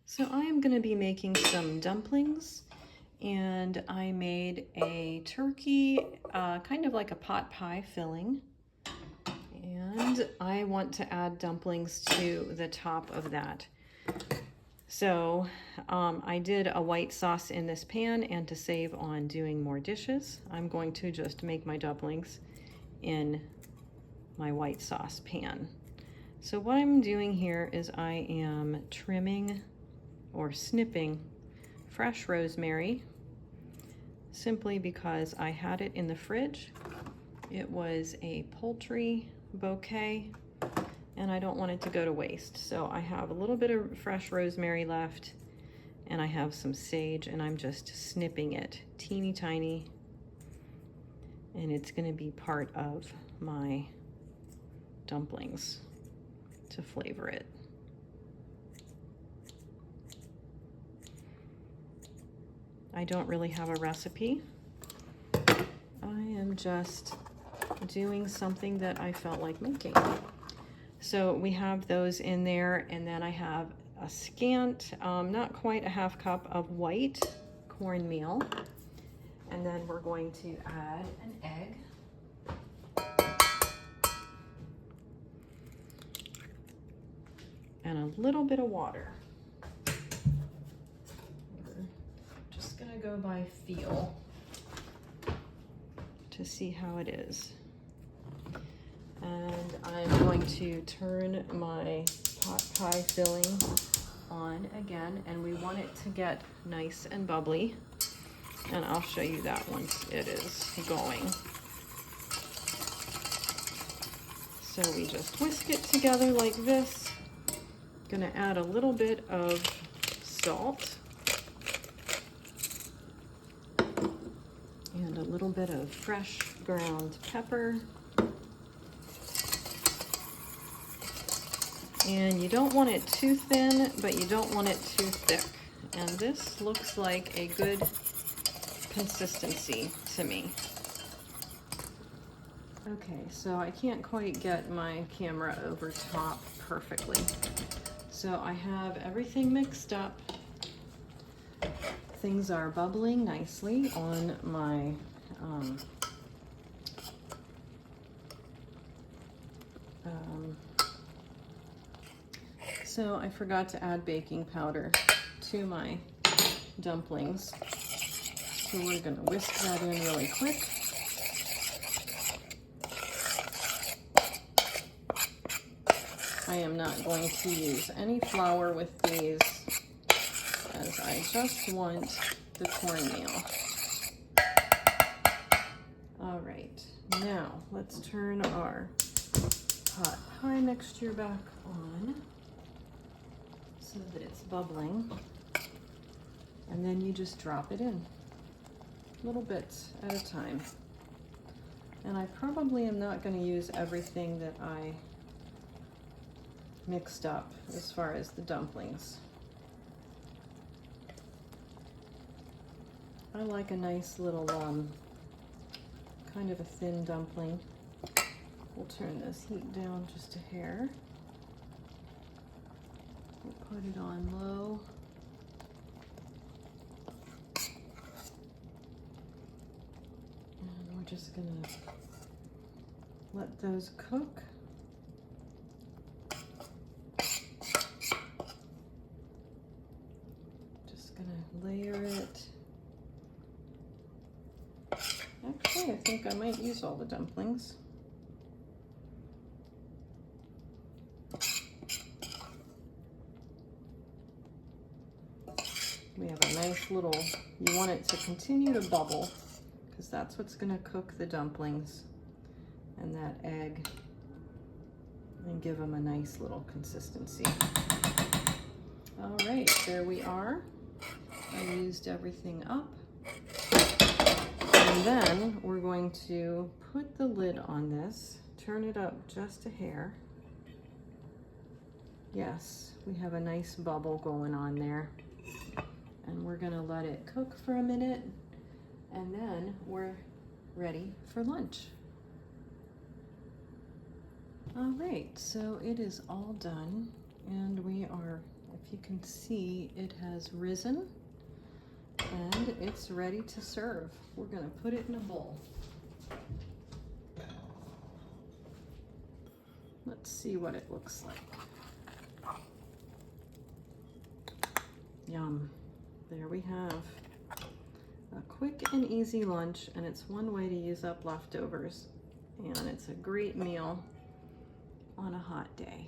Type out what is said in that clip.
So I am going to be making some dumplings, and I made a turkey, kind of like a pot pie filling, and I want to add dumplings to the top of that. So I did a white sauce in this pan, and to save on doing more dishes, I'm going to just make my dumplings in my white sauce pan. So what I'm doing here is I am trimming or snipping fresh rosemary, simply because I had it in the fridge. It was a poultry bouquet and I don't want it to go to waste. So I have a little bit of fresh rosemary left, and I have some sage, and I'm just snipping it teeny tiny, and it's going to be part of my dumplings to flavor it. I don't really have a recipe. I am just doing something that I felt like making. So we have those in there, and then I have a scant, not quite a half cup of white cornmeal. And then we're going to add an egg and a little bit of water. Just gonna go by feel to see how it is. And I'm going to turn my pot pie filling on again, and we want it to get nice and bubbly, and I'll show you that once it is going. So we just whisk it together like this. Gonna add a little bit of salt and a little bit of fresh ground pepper. And you don't want it too thin, but you don't want it too thick. And this looks like a good consistency to me. Okay, so I can't quite get my camera over top perfectly. So I have everything mixed up. Things are bubbling nicely on my so I forgot to add baking powder to my dumplings. So we're gonna whisk that in really quick. I am not going to use any flour with these, as I just want the cornmeal. All right, now let's turn our pot pie mixture back on so that it's bubbling. And then you just drop it in, little bits at a time. And I probably am not going to use everything that I mixed up as far as the dumplings. I like a nice little kind of a thin dumpling. We'll turn this heat down just a hair. We'll put it on low. And we're just gonna let those cook. Just gonna layer it. Actually, I think I might use all the dumplings. We have a nice little, you want it to continue to bubble, because that's what's going to cook the dumplings and that egg and give them a nice little consistency. All right, there we are. I used everything up. And then we're going to put the lid on this, turn it up just a hair. Yes, we have a nice bubble going on there. And we're gonna let it cook for a minute, and then we're ready for lunch. All right, so it is all done, and we are, if If you can see, it has risen and it's ready to serve. We're gonna put it in a bowl. Let's see what it looks like. Yum. There we have a quick and easy lunch, and it's one way to use up leftovers. And it's a great meal on a hot day.